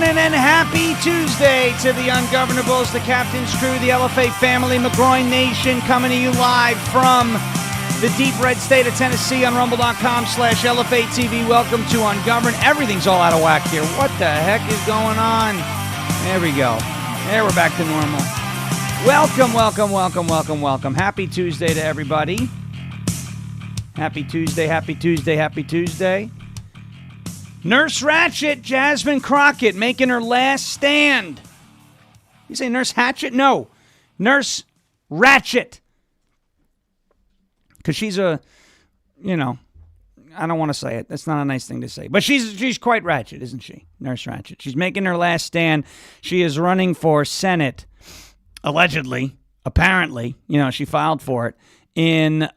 morning and happy Tuesday to the Ungovernables, the Captain's Crew, the LFA family, McGroin Nation, coming to you live from the deep red state of Tennessee on rumble.com/LFA TV. Welcome to Ungoverned. Everything's all out of whack here. What the heck is going on? There we go. There, we're back to normal. Welcome, welcome, welcome, welcome, welcome. Happy Tuesday to everybody. Happy Tuesday, happy Tuesday, happy Tuesday. Nurse Ratchet, Jasmine Crockett, making her last stand. You say Nurse Hatchet? No. Nurse Ratchet. Because she's a, I don't want to say it. That's not a nice thing to say. But she's quite ratchet, isn't she? Nurse Ratchet. She's making her last stand. She is running for Senate, allegedly, apparently. She filed for it in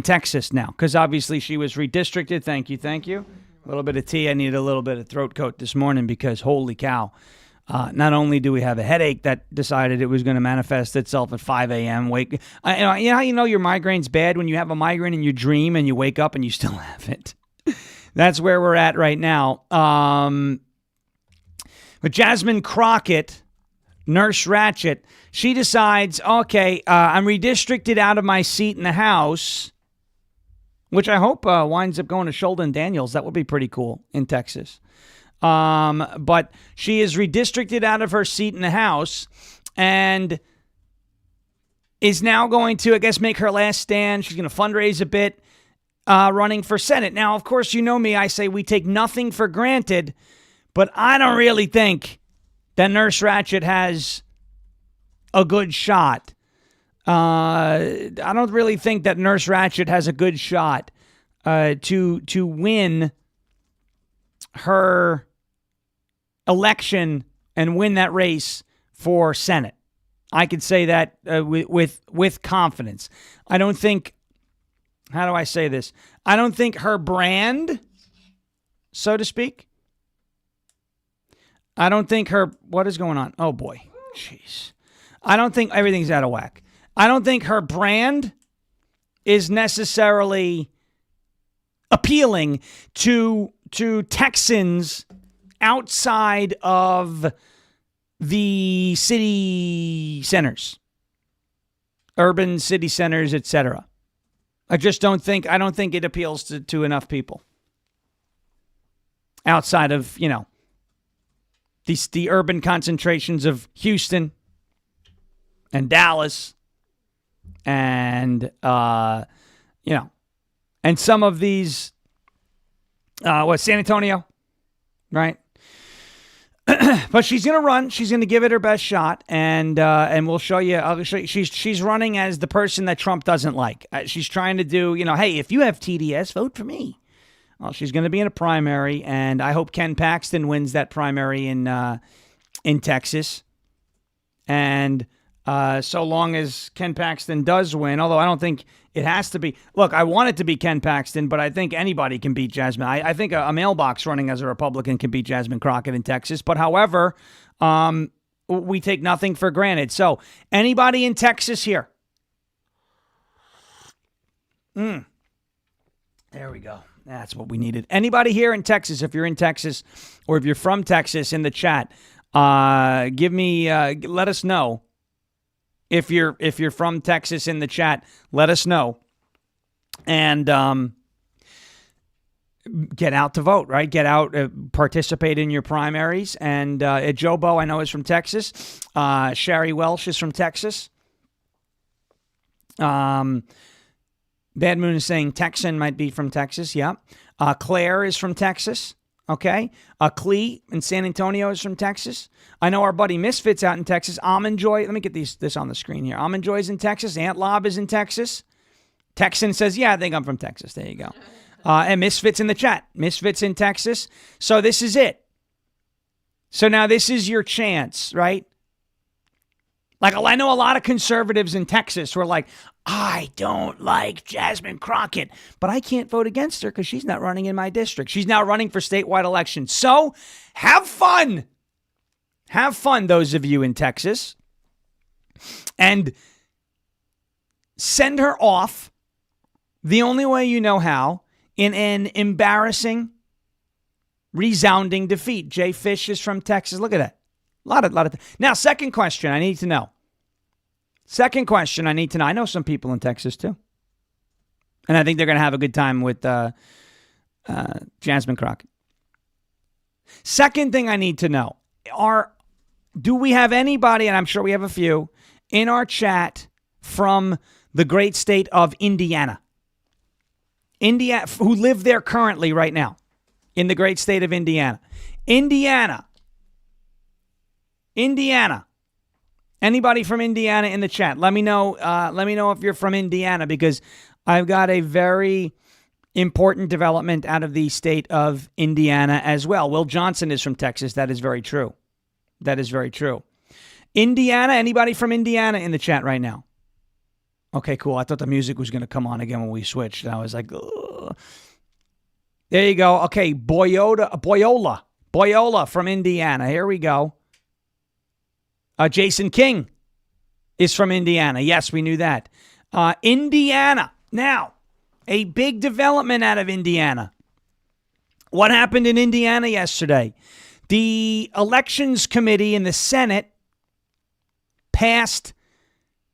Texas now. Because obviously she was redistricted. Thank you. A little bit of tea. I needed a little bit of throat coat this morning because, holy cow, not only do we have a headache that decided it was going to manifest itself at 5 a.m. You know how you know your migraine's bad? When you have a migraine in your dream and you wake up and you still have it. That's where we're at right now. But Jasmine Crockett, Nurse Ratchet, she decides, okay, I'm redistricted out of my seat in the House, which I hope winds up going to Sheldon Daniels. That would be pretty cool in Texas. But she is redistricted out of her seat in the House and is now going to, I guess, make her last stand. She's going to fundraise a bit, running for Senate. Now, of course, you know me. I say we take nothing for granted, but I don't really think that Nurse Ratchet has a good shot. I don't really think that Nurse Ratchet has a good shot to win her election and win that race for Senate. I could say that with confidence. I don't think, how do I say this? I don't think her brand, so to speak, I don't think her, what is going on? Oh boy, jeez. I don't think everything's out of whack. I don't think her brand is necessarily appealing to Texans outside of the city centers, urban city centers, etc. I don't think it appeals to enough people outside of, the urban concentrations of Houston and Dallas and, and some of these, San Antonio, right? But she's going to run. She's going to give it her best shot, and we'll show you. I'll show you. She's running as the person that Trump doesn't like. She's trying to do, hey, if you have TDS, vote for me. Well, she's going to be in a primary, and I hope Ken Paxton wins that primary in Texas. And so long as Ken Paxton does win, although I don't think it has to be. Look, I want it to be Ken Paxton, but I think anybody can beat Jasmine. I think a mailbox running as a Republican can beat Jasmine Crockett in Texas. But however, we take nothing for granted. So anybody in Texas here? There we go. That's what we needed. Anybody here in Texas, if you're in Texas or if you're from Texas in the chat, let us know. If you're from Texas in the chat, let us know. And get out to vote, right? Get out, participate in your primaries. And Joe Bo, I know, is from Texas. Sherry Welsh is from Texas. Bad Moon is saying Texan might be from Texas. Yeah. Claire is from Texas. Okay. Clee in San Antonio is from Texas. I know our buddy Misfits out in Texas. Almond Joy. Let me get this on the screen here. Almond Joy is in Texas. Aunt Lob is in Texas. Texan says, yeah, I think I'm from Texas. There you go. And Misfits in the chat. Misfits in Texas. So this is it. So now this is your chance, right? Like, I know a lot of conservatives in Texas who are like, I don't like Jasmine Crockett, but I can't vote against her because she's not running in my district. She's now running for statewide elections. So have fun. Have fun, those of you in Texas. And send her off the only way you know how, in an embarrassing, resounding defeat. Jay Fish is from Texas. Look at that. A lot of. Now, second question I need to know. I know some people in Texas too. And I think they're going to have a good time with Jasmine Crockett. Second thing I need to know do we have anybody, and I'm sure we have a few, in our chat from the great state of Indiana? Indiana, who live there currently right now in the great state of Indiana. Indiana. Anybody from Indiana in the chat? Let me know. Let me know if you're from Indiana, because I've got a very important development out of the state of Indiana as well. Will Johnson is from Texas. That is very true. Indiana, anybody from Indiana in the chat right now? Okay, cool. I thought the music was going to come on again when we switched. And I was like, ugh. There you go. Okay, Boyola from Indiana. Here we go. Jason King is from Indiana. Yes, we knew that. Indiana. Now, a big development out of Indiana. What happened in Indiana yesterday? The Elections Committee in the Senate passed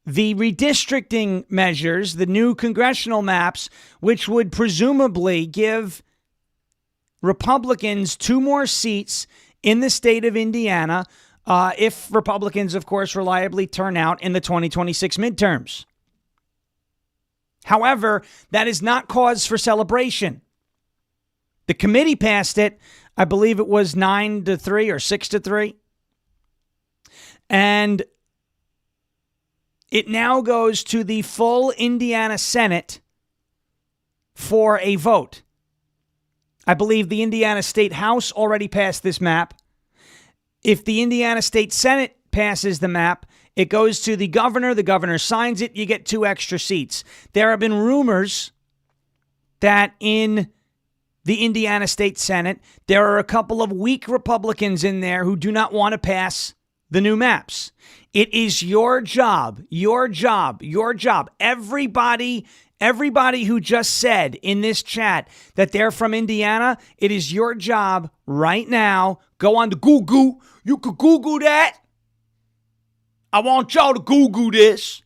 the redistricting measures, the new congressional maps, which would presumably give Republicans 2 more seats in the state of Indiana if Republicans, of course, reliably turn out in the 2026 midterms. However, that is not cause for celebration. The committee passed it. I believe it was 9-3 or 6-3. And it now goes to the full Indiana Senate for a vote. I believe the Indiana State House already passed this map. If the Indiana State Senate passes the map, it goes to the governor signs it, you get 2 extra seats. There have been rumors that in the Indiana State Senate, there are a couple of weak Republicans in there who do not want to pass the new maps. It is your job. Everybody who just said in this chat that they're from Indiana, it is your job right now. Go on to Google. You could Google that. I want y'all to Google this.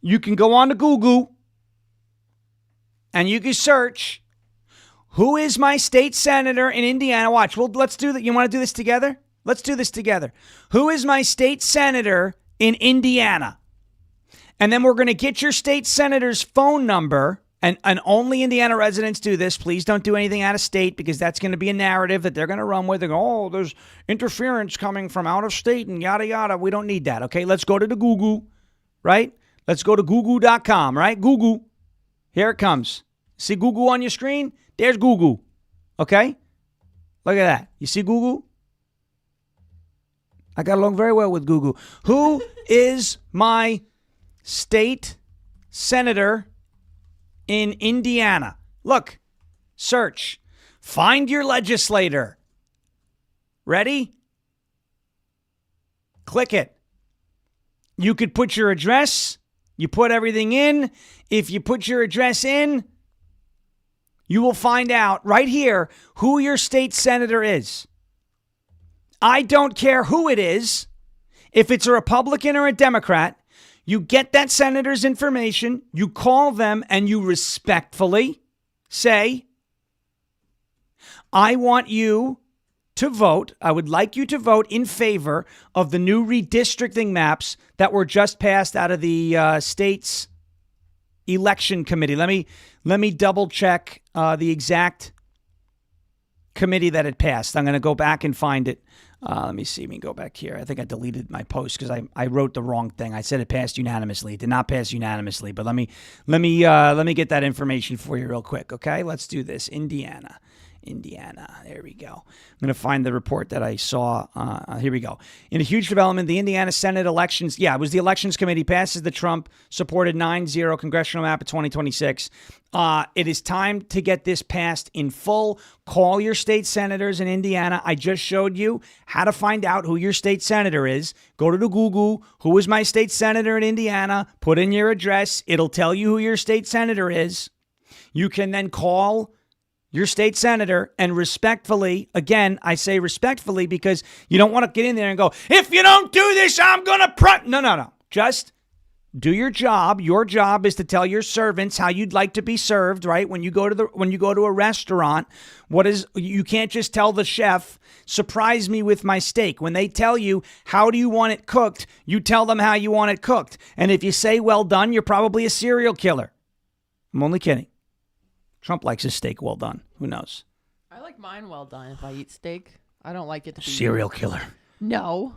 You can go on to Google and you can search, who is my state senator in Indiana? Watch. Well, let's do that. You want to do this together? Let's do this together. Who is my state senator in Indiana? And then we're going to get your state senator's phone number, and only Indiana residents do this. Please don't do anything out of state, because that's going to be a narrative that they're going to run with. They go, oh, there's interference coming from out of state and yada, yada. We don't need that, okay? Let's go to the Google, right? Let's go to google.com, right? Google. Here it comes. See Google on your screen? There's Google, okay? Look at that. You see Google? I got along very well with Google. Who is my state senator in Indiana? Look, search, find your legislator. Ready? Click it. You could put your address. You put everything in. If you put your address in, you will find out right here who your state senator is. I don't care who it is. If it's a Republican or a Democrat, you get that senator's information, you call them, and you respectfully say, I want you to vote. I would like you to vote in favor of the new redistricting maps that were just passed out of the state's election committee. Let me double check the exact committee that it passed. I'm going to go back and find it. Let me see. Let me go back here. I think I deleted my post because I wrote the wrong thing. I said it passed unanimously. It did not pass unanimously. But let me get that information for you real quick. Okay, let's do this. Indiana. There we go. I'm going to find the report that I saw. Here we go. In a huge development, the Indiana Senate elections. Yeah, it was the Elections Committee passes the Trump-supported 9-0 congressional map of 2026. It is time to get this passed in full. Call your state senators in Indiana. I just showed you how to find out who your state senator is. Go to the Google. Who is my state senator in Indiana? Put in your address. It'll tell you who your state senator is. You can then call your state senator, and respectfully, again, I say respectfully because you don't want to get in there and go, if you don't do this, I'm going to No. Just do your job. Your job is to tell your servants how you'd like to be served, right? When you go to a restaurant, you can't just tell the chef, surprise me with my steak. When they tell you, how do you want it cooked? You tell them how you want it cooked. And if you say, well done, you're probably a serial killer. I'm only kidding. Trump likes his steak well done. Who knows? I like mine well done if I eat steak. I don't like it to be... Serial killer. No.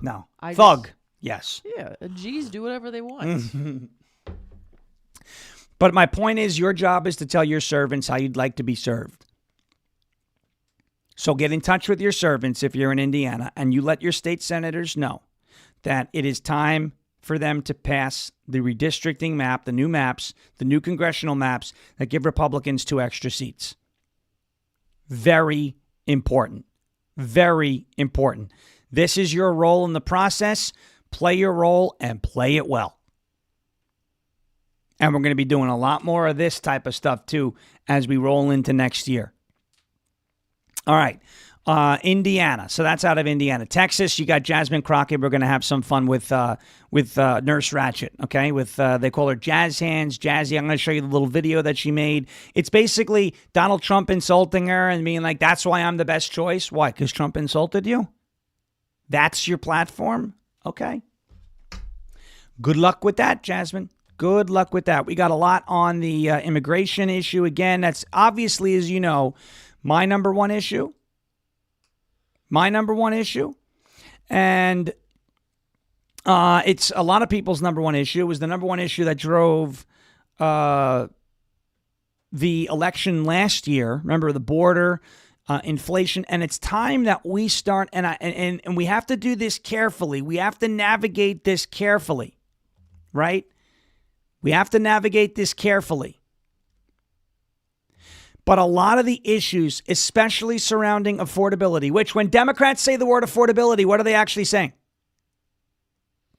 Thug. Yes. Yeah. G's do whatever they want. But my point is, your job is to tell your servants how you'd like to be served. So get in touch with your servants if you're in Indiana, and you let your state senators know that it is time for them to pass the redistricting map, the new maps, the new congressional maps that give Republicans 2 extra seats. Very important. Very important. This is your role in the process. Play your role and play it well. And we're going to be doing a lot more of this type of stuff too as we roll into next year. All right. Indiana. So that's out of Indiana. Texas, you got Jasmine Crockett. We're going to have some fun with Nurse Ratchet, okay? They call her Jazz Hands, Jazzy. I'm going to show you the little video that she made. It's basically Donald Trump insulting her and being like, that's why I'm the best choice. Why? Because Trump insulted you? That's your platform? Okay. Good luck with that, Jasmine. Good luck with that. We got a lot on the immigration issue. Again, that's obviously, as you know, my number one issue. And it's a lot of people's number one issue. It was the number one issue that drove the election last year. Remember, the border, inflation. And it's time that we start, and we have to do this carefully. We have to navigate this carefully, right? We have to navigate this carefully. But a lot of the issues, especially surrounding affordability, which when Democrats say the word affordability, what are they actually saying?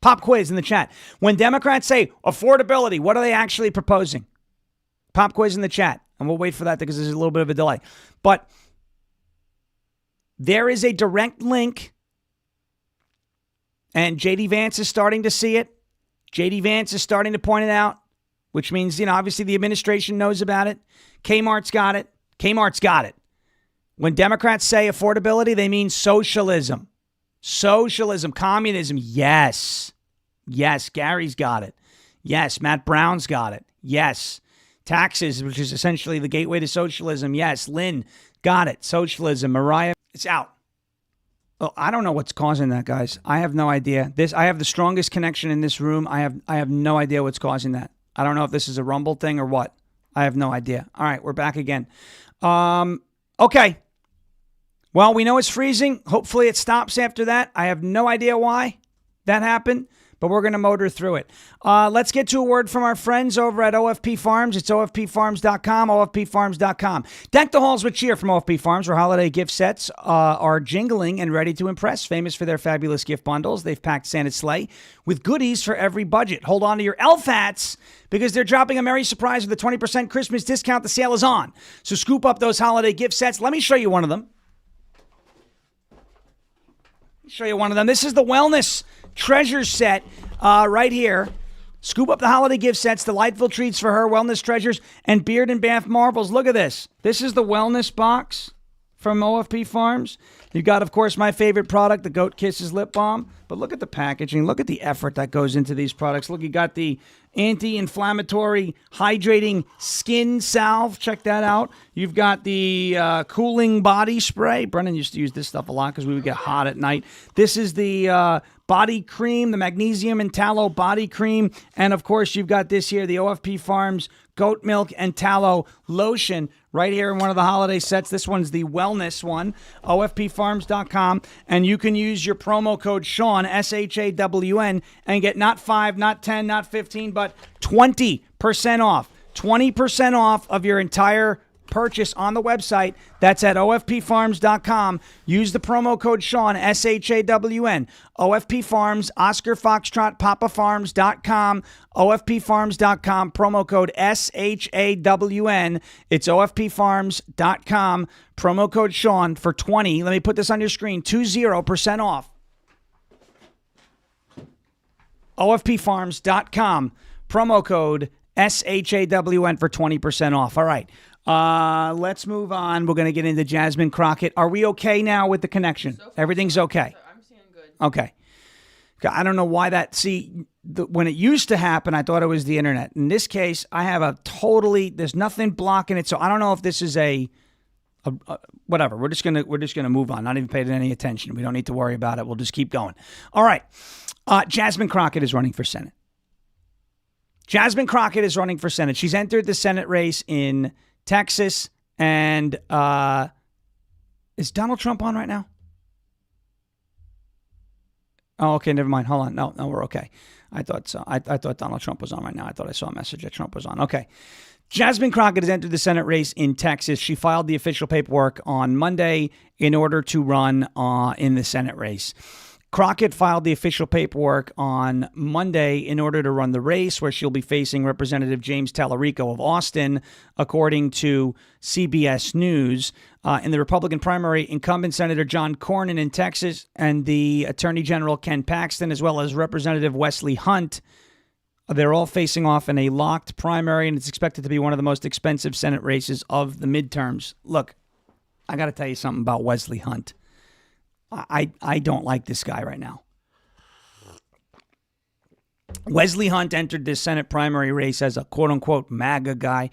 Pop quiz in the chat. When Democrats say affordability, what are they actually proposing? Pop quiz in the chat. And we'll wait for that because there's a little bit of a delay. But there is a direct link. And J.D. Vance is starting to see it. J.D. Vance is starting to point it out, which means, obviously the administration knows about it. Kmart's got it. Kmart's got it. When Democrats say affordability, they mean socialism. Socialism, communism. Yes. Yes, Gary's got it. Yes, Matt Brown's got it. Yes. Taxes, which is essentially the gateway to socialism. Yes, Lynn got it. Socialism. Mariah, it's out. Oh, I don't know what's causing that, guys. I have no idea. I have the strongest connection in this room. I have no idea what's causing that. I don't know if this is a Rumble thing or what. I have no idea. All right, we're back again. Okay. Well, we know it's freezing. Hopefully it stops after that. I have no idea why that happened, but we're going to motor through it. Let's get to a word from our friends over at OFP Farms. It's OFPFarms.com, OFPFarms.com. Deck the halls with cheer from OFP Farms, where holiday gift sets are jingling and ready to impress. Famous for their fabulous gift bundles, they've packed Santa's sleigh with goodies for every budget. Hold on to your elf hats because they're dropping a merry surprise with a 20% Christmas discount. The sale is on. So scoop up those holiday gift sets. Let me show you one of them. This is the Wellness Treasure Set right here. Scoop up the holiday gift sets, delightful treats for her, wellness treasures, and beard and bath marvels. Look at this. This is the wellness box from OFP Farms. You've got, of course, my favorite product, the Goat Kisses Lip Balm. But look at the packaging. Look at the effort that goes into these products. Look, you got the anti-inflammatory, hydrating skin salve. Check that out. You've got the cooling body spray. Brennan used to use this stuff a lot because we would get hot at night. This is the body cream, the magnesium and tallow body cream. And, of course, you've got this here, the OFP Farms goat milk and tallow lotion right here in one of the holiday sets. This one's the wellness one, OFPFarms.com. And you can use your promo code Shawn, SHAWN, and get not 5, not 10, not 15, but 20% off. 20% off of your entire purchase on the website. That's at OFPFarms.com. Use the promo code Shawn, SHAWN. OFP Farms, Oscar Foxtrot, PapaFarms.com, OFPFarms.com, promo code SHAWN. It's OFPFarms.com, promo code Shawn for 20. Let me put this on your screen, 20% off. OFPFarms.com, promo code SHAWN for 20% off. All right. Let's move on. We're going to get into Jasmine Crockett. Are we okay now with the connection? So everything's okay? I'm seeing good. Okay. I don't know why that... See, when it used to happen, I thought it was the internet. In this case, I have a totally... There's nothing blocking it, so I don't know if this is a whatever. We're just gonna move on. Not even paying any attention. We don't need to worry about it. We'll just keep going. All right. Jasmine Crockett is running for Senate. Jasmine Crockett is running for Senate. She's entered the Senate race in Texas. And is Donald Trump on right now? Oh, okay. Never mind. Hold on. No, we're okay. I thought so. I thought Donald Trump was on right now. I thought I saw a message that Trump was on. Okay. Jasmine Crockett has entered the Senate race in Texas. She filed the official paperwork on Monday in order to run in the Senate race. Crockett filed the official paperwork on Monday in order to run the race, where she'll be facing Representative James Tallarico of Austin, according to CBS News. In the Republican primary, incumbent Senator John Cornyn in Texas and the Attorney General Ken Paxton, as well as Representative Wesley Hunt, they're all facing off in a locked primary, and it's expected to be one of the most expensive Senate races of the midterms. Look, I got to tell you something about Wesley Hunt. I don't like this guy right now. Wesley Hunt entered this Senate primary race as a quote-unquote MAGA guy.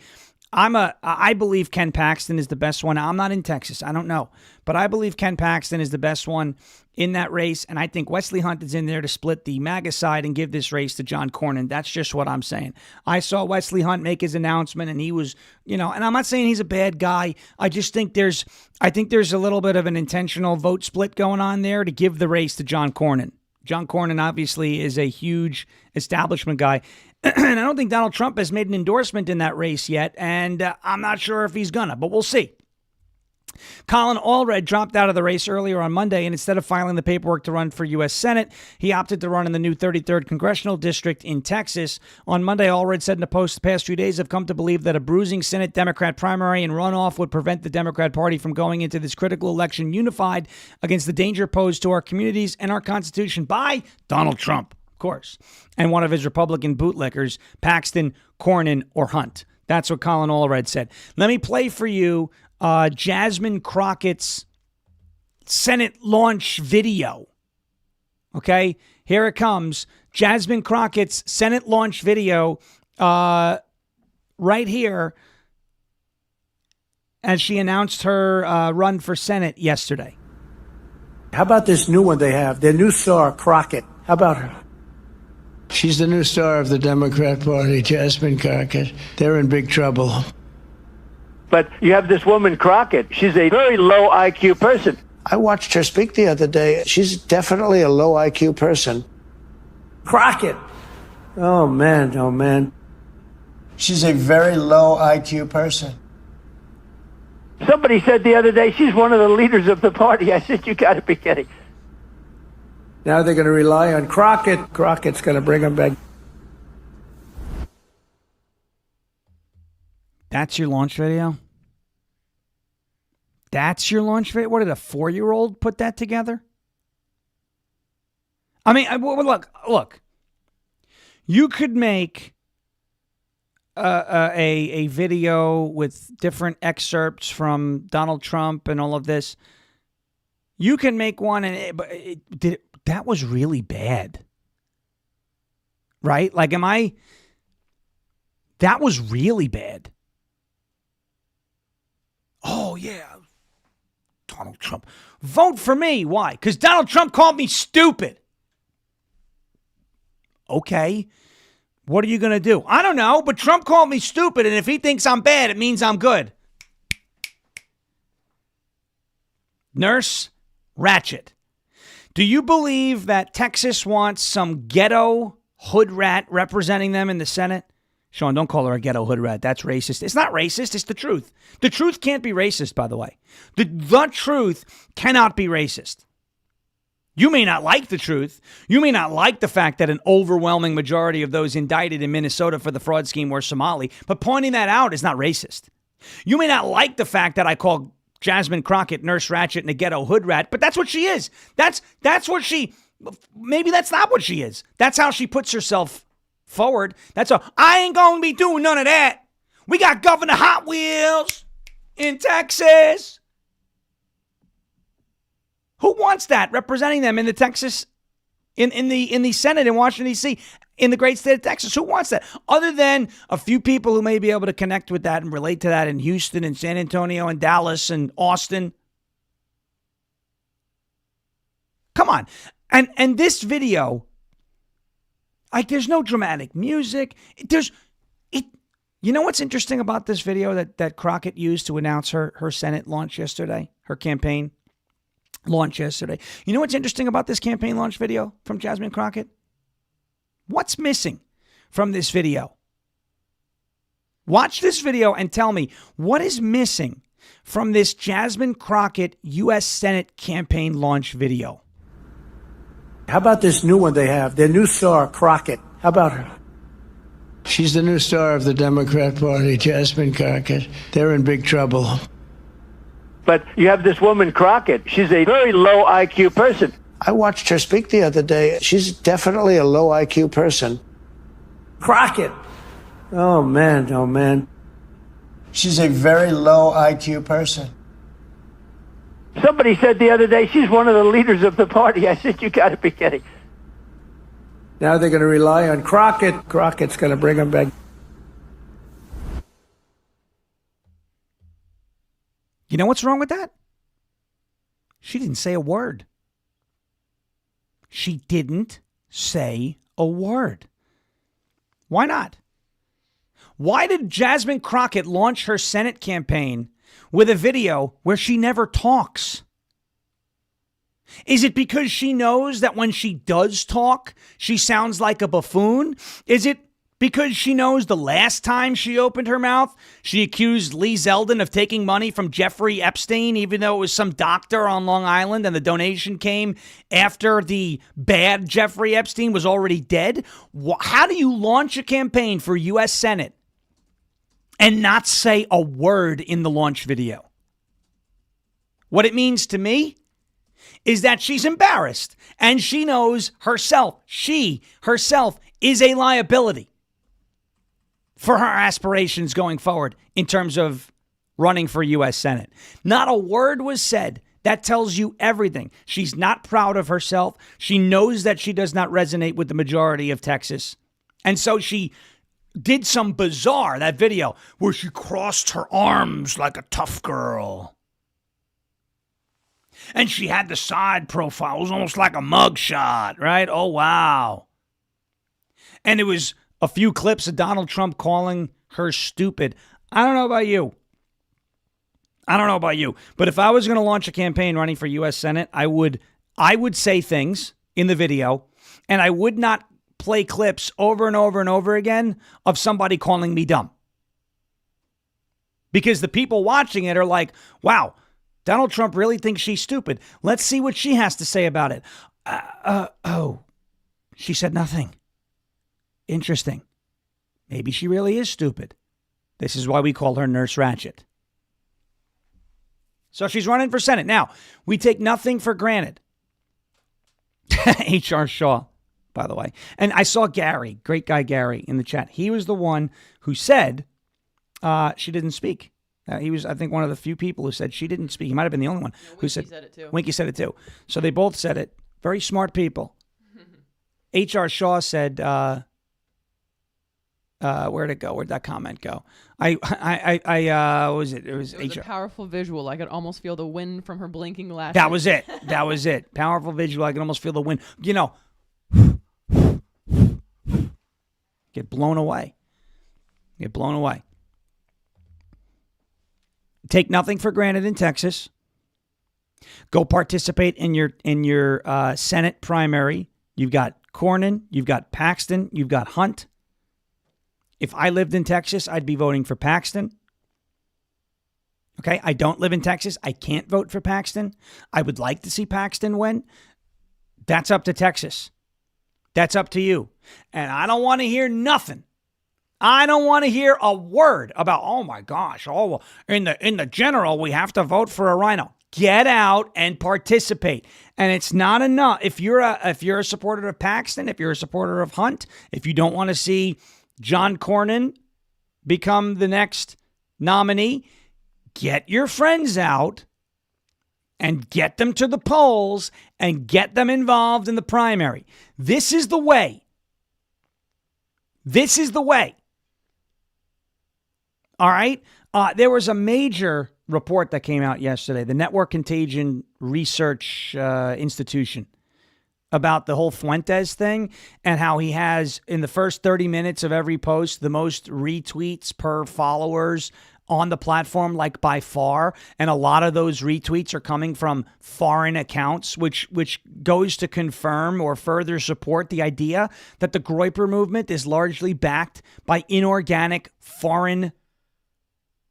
I believe Ken Paxton is the best one. I'm not in Texas. I don't know. But I believe Ken Paxton is the best one in that race. And I think Wesley Hunt is in there to split the MAGA side and give this race to John Cornyn. That's just what I'm saying. I saw Wesley Hunt make his announcement, and he was, and I'm not saying he's a bad guy. I just think there's a little bit of an intentional vote split going on there to give the race to John Cornyn. John Cornyn obviously is a huge establishment guy. And I don't think Donald Trump has made an endorsement in that race yet. And I'm not sure if he's gonna, but we'll see. Colin Allred dropped out of the race earlier on Monday, and instead of filing the paperwork to run for U.S. Senate, he opted to run in the new 33rd Congressional District in Texas. On Monday, Allred said in a post, the past few days have come to believe that a bruising Senate Democrat primary and runoff would prevent the Democrat Party from going into this critical election unified against the danger posed to our communities and our Constitution by Donald Trump, of course, and one of his Republican bootlickers, Paxton, Cornyn, or Hunt. That's what Colin Allred said. Let me play for you Jasmine Crockett's Senate launch video. Okay, here it comes. Jasmine Crockett's Senate launch video right here as she announced her run for Senate yesterday. How about this new one they have? Their new star, Crockett. How about her? She's the new star of the Democrat Party, Jasmine Crockett. They're in big trouble. But you have this woman, Crockett. She's a very low IQ person. I watched her speak the other day. She's definitely a low IQ person. Crockett. Oh, man. She's a very low IQ person. Somebody said the other day she's one of the leaders of the party. I said, you got to be kidding. Now they're going to rely on Crockett. Crockett's going to bring them back. That's your launch video? That's your launch video? What did a 4-year-old put that together? I mean, look. You could make a video with different excerpts from Donald Trump and all of this. You can make one, that was really bad. Right? Like, that was really bad. Oh, yeah. Donald Trump. Vote for me. Why? Because Donald Trump called me stupid. Okay. What are you going to do? I don't know, but Trump called me stupid, and if he thinks I'm bad, it means I'm good. Nurse Ratchet. Do you believe that Texas wants some ghetto hood rat representing them in the Senate? Sean, don't call her a ghetto hood rat. That's racist. It's not racist. It's the truth. The truth can't be racist, by the way. The truth cannot be racist. You may not like the truth. You may not like the fact that an overwhelming majority of those indicted in Minnesota for the fraud scheme were Somali, but pointing that out is not racist. You may not like the fact that I call Jasmine Crockett Nurse Ratchet and a ghetto hood rat, but that's what she is. That's what she, maybe that's not what she is. That's how she puts herself forward. That's all. I ain't going to be doing none of that. We got Governor Hot Wheels in Texas. Who wants that representing them in the Texas, in the Senate in Washington, D.C., in the great state of Texas? Who wants that? Other than a few people who may be able to connect with that and relate to that in Houston and San Antonio and Dallas and Austin. Come on. And this video, like, there's no dramatic music. You know what's interesting about this video that Crockett used to announce her Senate launch yesterday, her campaign launch yesterday? You know what's interesting about this campaign launch video from Jasmine Crockett? What's missing from this video? Watch this video and tell me what is missing from this Jasmine Crockett U.S. Senate campaign launch video. How about this new one they have? Their new star, Crockett. How about her? She's the new star of the Democrat Party, Jasmine Crockett. They're in big trouble. But you have this woman, Crockett. She's a very low IQ person. I watched her speak the other day. She's definitely a low IQ person. Crockett. Oh, man. Oh, man. She's a very low IQ person. Somebody said the other day she's one of the leaders of the party. I said, you got to be kidding. Now they're going to rely on Crockett. Crockett's going to bring them back. You know what's wrong with that? She didn't say a word. She didn't say a word. Why not? Why did Jasmine Crockett launch her Senate campaign with a video where she never talks? Is it because she knows that when she does talk, she sounds like a buffoon? Is it because she knows the last time she opened her mouth, she accused Lee Zeldin of taking money from Jeffrey Epstein, even though it was some doctor on Long Island, and the donation came after the bad Jeffrey Epstein was already dead? How do you launch a campaign for U.S. Senate and not say a word in the launch video? What it means to me is that she's embarrassed and she knows herself, she herself is a liability for her aspirations going forward in terms of running for U.S. Senate. Not a word was said. That tells you everything. She's not proud of herself. She knows that she does not resonate with the majority of Texas. And so she did some bizarre, that video, where she crossed her arms like a tough girl. And she had the side profile. It was almost like a mugshot, right? Oh, wow. And it was a few clips of Donald Trump calling her stupid. I don't know about you. But if I was going to launch a campaign running for U.S. Senate, I would say things in the video, and I would not play clips over and over and over again of somebody calling me dumb. Because the people watching it are like, wow, Donald Trump really thinks she's stupid. Let's see what she has to say about it. She said nothing. Interesting. Maybe she really is stupid. This is why we call her Nurse Ratchet. So she's running for Senate. Now, we take nothing for granted. H.R. Shaw, by the way. And I saw Gary, great guy Gary, in the chat. He was the one who said she didn't speak. He was, I think, one of the few people who said she didn't speak. He might have been the only one who said it too. Winky said it too. So they both said it. Very smart people. H.R. Shaw said, where'd it go? Where'd that comment go? What was it? It was a powerful visual. I could almost feel the wind from her blinking lashes. That was it. Powerful visual. I can almost feel the wind. You know, get blown away. Take nothing for granted in Texas. Go participate in your Senate primary. You've got Cornyn, you've got Paxton, you've got Hunt. If I lived in Texas, I'd be voting for Paxton. Okay, I don't live in Texas. I can't vote for Paxton. I would like to see Paxton win. That's up to Texas. That's up to you. And I don't want to hear nothing. I don't want to hear a word about, oh my gosh, in the general, we have to vote for a rhino. Get out and participate. And it's not enough. If you're a supporter of Paxton, if you're a supporter of Hunt, if you don't want to see John Cornyn become the next nominee, get your friends out and get them to the polls and get them involved in the primary. This is the way. This is the way. All right? There was a major report that came out yesterday, the Network Contagion Research Institution, about the whole Fuentes thing and how he has, in the first 30 minutes of every post, the most retweets per followers on the platform, like by far. And a lot of those retweets are coming from foreign accounts, which goes to confirm or further support the idea that the Groyper movement is largely backed by inorganic foreign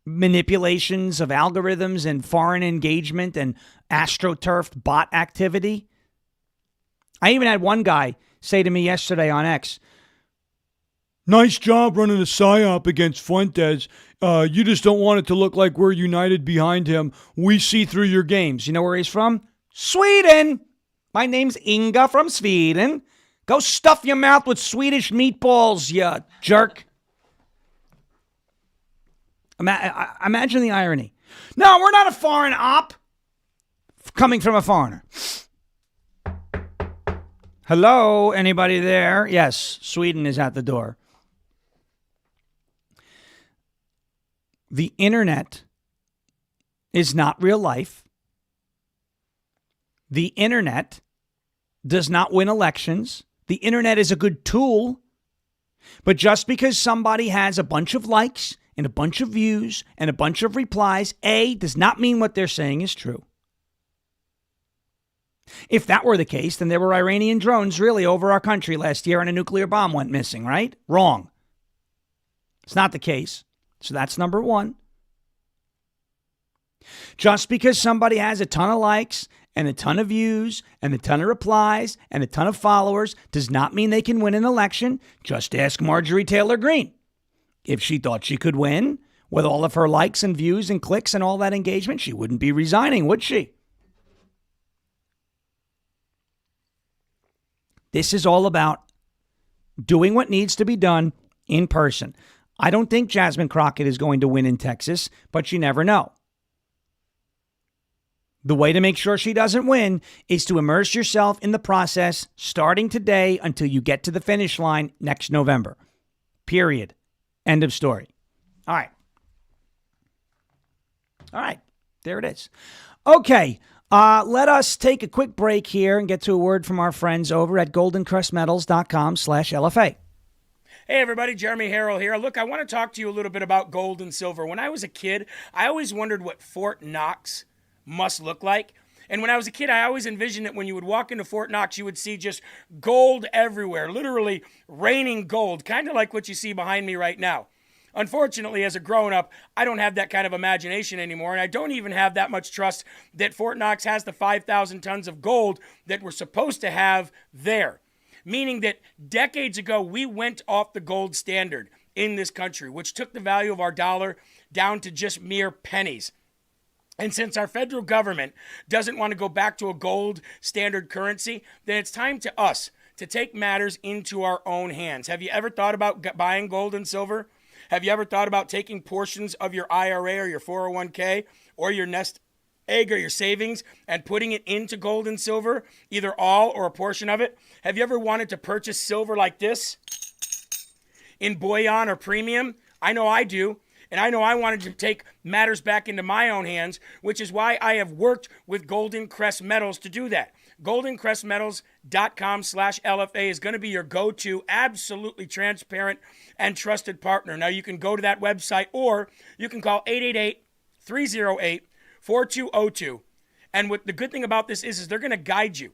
manipulations of algorithms and foreign engagement and astroturfed bot activity. I even had one guy say to me yesterday on X, "Nice job running a psyop against Fuentes. You just don't want it to look like we're united behind him. We see through your games." You know where he's from? Sweden. My name's Inga from Sweden. Go stuff your mouth with Swedish meatballs, you jerk. Imagine the irony. No, we're not a foreign op. Coming from a foreigner. Hello, anybody there? Yes, Sweden is at the door. The internet is not real life. The internet does not win elections. The internet is a good tool. But just because somebody has a bunch of likes and a bunch of views and a bunch of replies, does not mean what they're saying is true. If that were the case, then there were Iranian drones really over our country last year and a nuclear bomb went missing, right? Wrong. It's not the case. So that's number one. Just because somebody has a ton of likes and a ton of views and a ton of replies and a ton of followers does not mean they can win an election. Just ask Marjorie Taylor Greene. If she thought she could win with all of her likes and views and clicks and all that engagement, she wouldn't be resigning, would she? This is all about doing what needs to be done in person. I don't think Jasmine Crockett is going to win in Texas, but you never know. The way to make sure she doesn't win is to immerse yourself in the process starting today until you get to the finish line next November. Period. End of story. All right. There it is. Okay. Let us take a quick break here and get to a word from our friends over at goldencrestmetals.com/LFA. Hey everybody, Jeremy Harrell here. Look, I want to talk to you a little bit about gold and silver. When I was a kid, I always wondered what Fort Knox must look like. And when I was a kid, I always envisioned that when you would walk into Fort Knox, you would see just gold everywhere, literally raining gold, kind of like what you see behind me right now. Unfortunately, as a grown-up, I don't have that kind of imagination anymore, and I don't even have that much trust that Fort Knox has the 5,000 tons of gold that we're supposed to have there. Meaning that decades ago, we went off the gold standard in this country, which took the value of our dollar down to just mere pennies. And since our federal government doesn't want to go back to a gold standard currency, then it's time to us to take matters into our own hands. Have you ever thought about buying gold and silver? Have you ever thought about taking portions of your IRA or your 401k or your nest egg or your savings and putting it into gold and silver, either all or a portion of it? Have you ever wanted to purchase silver like this in bullion or premium? I know I do. And I know I wanted to take matters back into my own hands, which is why I have worked with Golden Crest Metals to do that. GoldenCrestMetals.com/LFA is going to be your go-to, absolutely transparent and trusted partner. Now, you can go to that website or you can call 888-308-4202. And what the good thing about this is they're going to guide you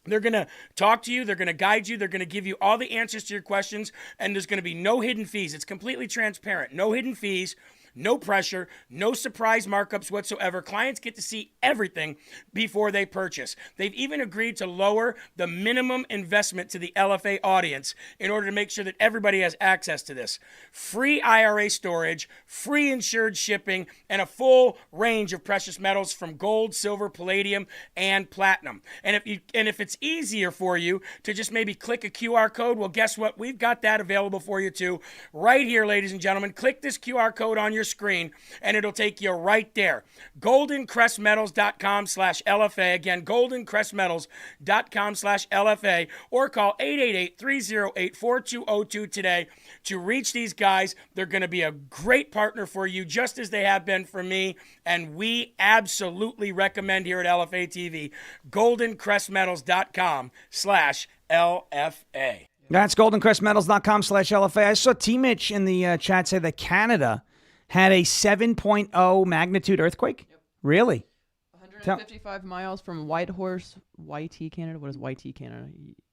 They're going to talk to you. They're going to guide you. They're going to give you all the answers to your questions. And there's going to be no hidden fees. It's completely transparent. No hidden fees. No pressure, no surprise markups whatsoever. Clients get to see everything before they purchase. They've even agreed to lower the minimum investment to the LFA audience in order to make sure that everybody has access to this. Free IRA storage, free insured shipping, and a full range of precious metals from gold, silver, palladium, and platinum. And if it's easier for you to just maybe click a QR code, well, guess what? We've got that available for you too. Right here, ladies and gentlemen. Click this QR code on your screen and it'll take you right there. goldencrestmetals.com/LFA. Again, goldencrestmetals.com/LFA, or call 888-308-4202 today to reach these guys. They're going to be a great partner for you, just as they have been for me, and we absolutely recommend here at LFA TV, goldencrestmetals.com/LFA. That's goldencrestmetals.com/LFA. I saw T-Mitch in the chat say that Canada had a 7.0 magnitude earthquake. Yep. Really? 155 miles from Whitehorse, YT, Canada. What is YT, Canada?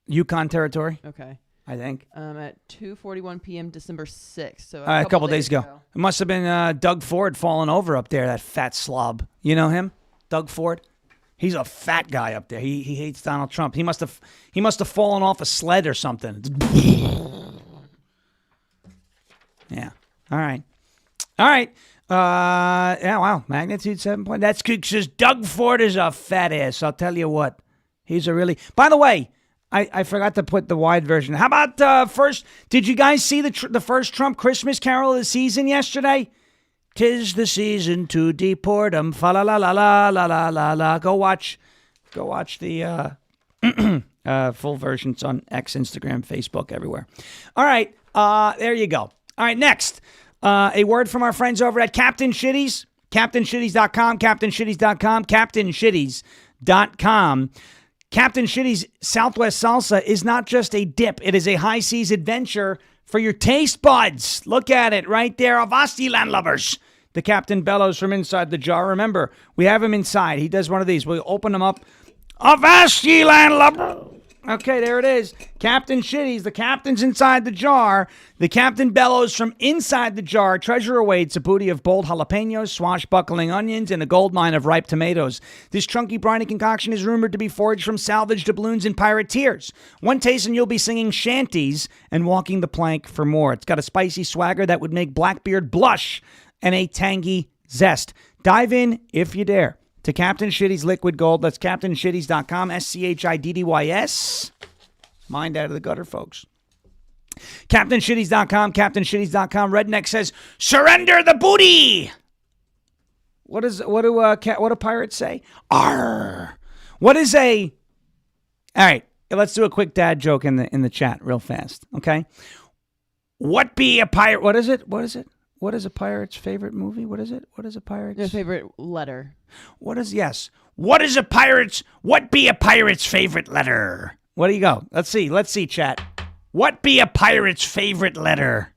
Yukon territory. Okay. I think. At 2:41 p.m. December 6th. So a couple days ago. It must have been Doug Ford falling over up there, that fat slob. You know him? Doug Ford? He's a fat guy up there. He hates Donald Trump. He must have fallen off a sled or something. Yeah. All right. Yeah, wow. Magnitude 7 point. That's good because Doug Ford is a fat ass. I'll tell you what. He's a really... By the way, I forgot to put the wide version. How about first... Did you guys see the first Trump Christmas Carol of the season yesterday? 'Tis the season to deport 'em. Fa la la la la la la la la. Go watch the full versions on X, Instagram, Facebook, everywhere. All right. There you go. All right, next. A word from our friends over at Captain Shitties, CaptainShitties.com, CaptainShitties.com, CaptainShitties.com. Captain Shitties Southwest Salsa is not just a dip. It is a high seas adventure for your taste buds. Look at it right there. Avasti landlubbers. The Captain bellows from inside the jar. Remember, we have him inside. He does one of these. We'll open him up. Avasti landlubber. Okay, there it is. Captain Shitties. The captain's inside the jar. The captain bellows from inside the jar. Treasure awaits, a booty of bold jalapenos, swashbuckling onions, and a gold mine of ripe tomatoes. This chunky briny concoction is rumored to be forged from salvaged doubloons and pirateers. One taste and you'll be singing shanties and walking the plank for more. It's got a spicy swagger that would make Blackbeard blush and a tangy zest. Dive in if you dare to Captain Shitties Liquid Gold. That's CaptainShitties.com, SCHIDDYS. Mind out of the gutter, folks. CaptainShitties.com, CaptainShitties.com. Redneck says, surrender the booty. What do pirates say? Arr. What is a... All right, let's do a quick dad joke in the chat real fast, okay? What be a pirate... What is it? What is a pirate's favorite movie? What is it? What is a pirate's... Their favorite letter. What be a pirate's favorite letter? What do you go? Let's see, chat. What be a pirate's favorite letter?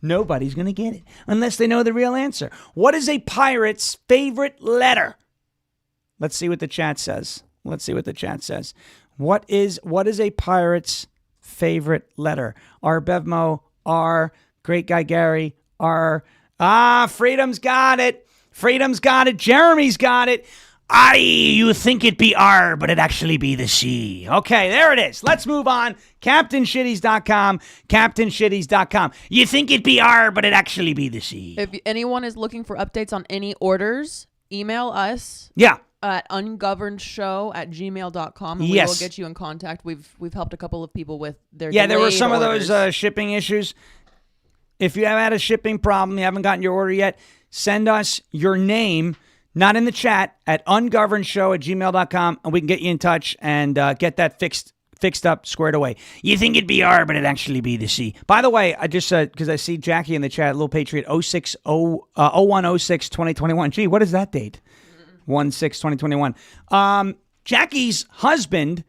Nobody's going to get it unless they know the real answer. What is a pirate's favorite letter? Let's see what the chat says. What is a pirate's favorite letter? R. Bevmo, R. Great Guy Gary, R. Freedom's got it. Jeremy's got it. You think it be R, but it actually be the C. Okay, there it is. Let's move on. CaptainShitties.com, CaptainShitties.com. You think it be R, but it actually be the C. If anyone is looking for updates on any orders, email us. Yeah. At ungoverned@gmail.com. And yes. We will get you in contact. We've helped a couple of people with their there were some orders. of those shipping issues. If you have had a shipping problem, you haven't gotten your order yet, send us your name, not in the chat, at ungovernedshow@gmail.com, and we can get you in touch and get that fixed up, squared away. You think it'd be R, but it'd actually be the C. By the way, I just said, because I see Jackie in the chat, Little Patriot 0106-2021. Gee, what is that date? 1/6/2021. Jackie's husband,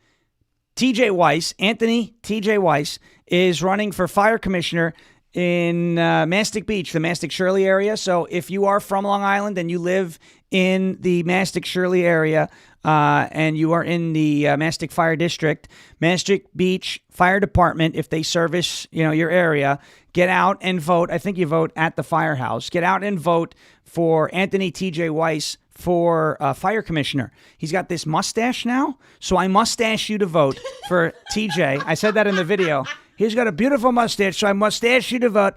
TJ Weiss, Anthony TJ Weiss, is running for fire commissioner in Mastic Beach, the Mastic Shirley area. So if you are from Long Island and you live in the Mastic Shirley area, and you are in the Mastic Fire District, Mastic Beach Fire Department, if they service, your area, get out and vote. I think you vote at the firehouse. Get out and vote for Anthony T.J. Weiss for fire commissioner. He's got this mustache now, so I mustache you to vote for TJ. I said that in the video. He's got a beautiful mustache, so I mustache you to vote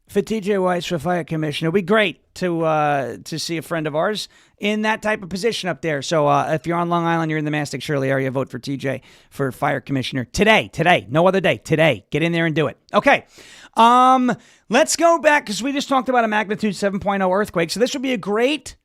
for TJ Weiss for fire commissioner. It'd be great to see a friend of ours in that type of position up there. So if you're on Long Island, you're in the Mastic Shirley area, vote for TJ for fire commissioner today, no other day, today. Get in there and do it. Okay. Let's go back because we just talked about a magnitude 7.0 earthquake. So this would be a great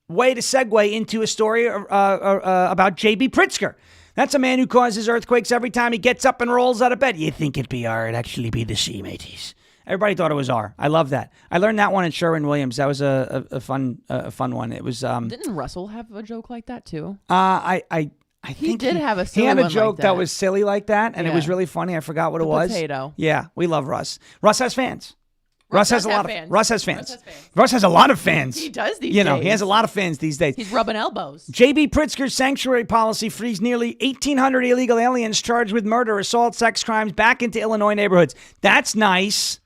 way to segue into a story about J.B. Pritzker. That's a man who causes earthquakes every time he gets up and rolls out of bed. You think it'd be R, it'd actually be the C, mateys. Everybody thought it was R. I love that. I learned that one in Sherwin-Williams. That was a fun one. It was. Didn't Russell have a joke like that too? I think he did have a silly he had a one joke like that was silly like that, and it was really funny. I forgot what it was. Potato. Yeah, we love Russ. Russ has fans. Russ has a lot of fans. Russ has a lot of fans. He does these days. He has a lot of fans these days. He's rubbing elbows. J.B. Pritzker's sanctuary policy frees nearly 1,800 illegal aliens charged with murder, assault, sex crimes back into Illinois neighborhoods. That's nice.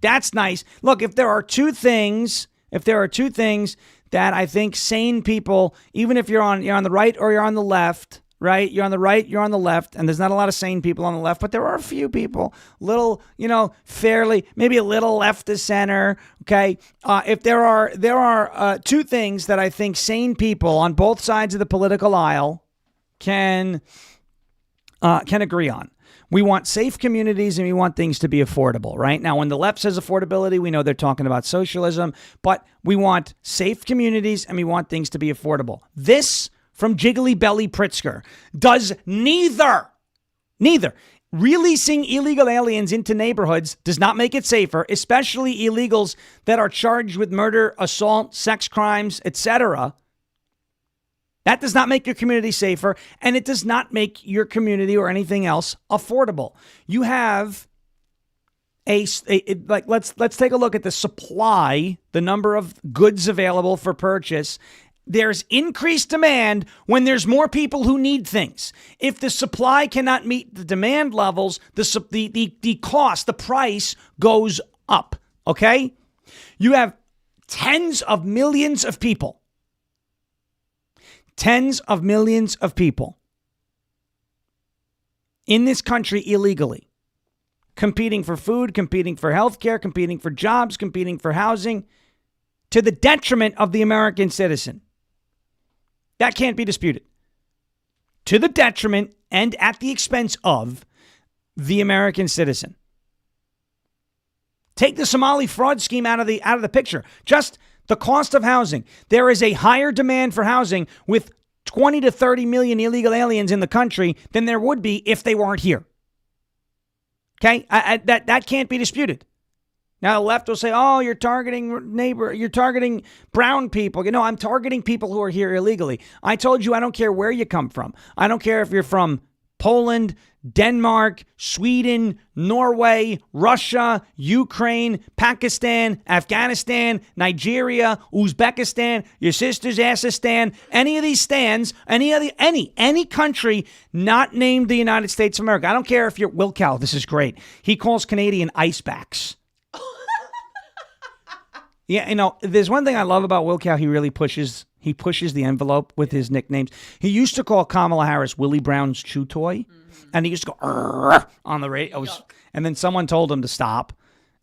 That's nice. Look, if there are two things that I think sane people, even if you're on the right or you're on the left, right? You're on the right, you're on the left, and there's not a lot of sane people on the left, but there are a few people, fairly, maybe a little left to center, okay? If there are two things that I think sane people on both sides of the political aisle can agree on. We want safe communities and we want things to be affordable, right? Now, when the left says affordability, we know they're talking about socialism, but we want safe communities and we want things to be affordable. This from Jiggly Belly Pritzker does neither. Releasing illegal aliens into neighborhoods does not make it safer, especially illegals that are charged with murder, assault, sex crimes, etc. That does not make your community safer, and it does not make your community or anything else affordable. You have let's take a look at the supply, the number of goods available for purchase. There's increased demand when there's more people who need things. If the supply cannot meet the demand levels, the cost, the price goes up, okay? You have tens of millions of people in this country illegally, competing for food, competing for healthcare, competing for jobs, competing for housing, to the detriment of the American citizen. That can't be disputed. To the detriment and at the expense of the American citizen. Take the Somali fraud scheme out of the picture. Just the cost of housing. There is a higher demand for housing with 20 to 30 million illegal aliens in the country than there would be if they weren't here. Okay? That can't be disputed. Now, the left will say, oh, you're targeting brown people. I'm targeting people who are here illegally. I told you I don't care where you come from. I don't care if you're from Poland, Denmark, Sweden, Norway, Russia, Ukraine, Pakistan, Afghanistan, Nigeria, Uzbekistan, your sister's Assistan, any of these stands, any country not named the United States of America. I don't care if you're Wilkow. This is great. He calls Canadian icebacks. Yeah, there's one thing I love about Wilkow. He really pushes the envelope with his nicknames. He used to call Kamala Harris Willie Brown's chew toy, and he used to go on the radio. And then someone told him to stop,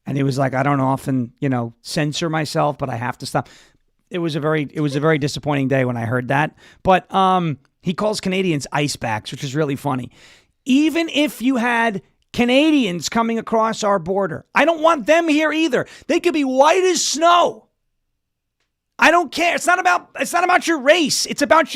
and he was like, I don't often, censor myself, but I have to stop. It was a very disappointing day when I heard that. But he calls Canadians icebacks, which is really funny. Even if you had Canadians coming across our border, I don't want them here either. They could be white as snow. I don't care. It's not about your race. It's about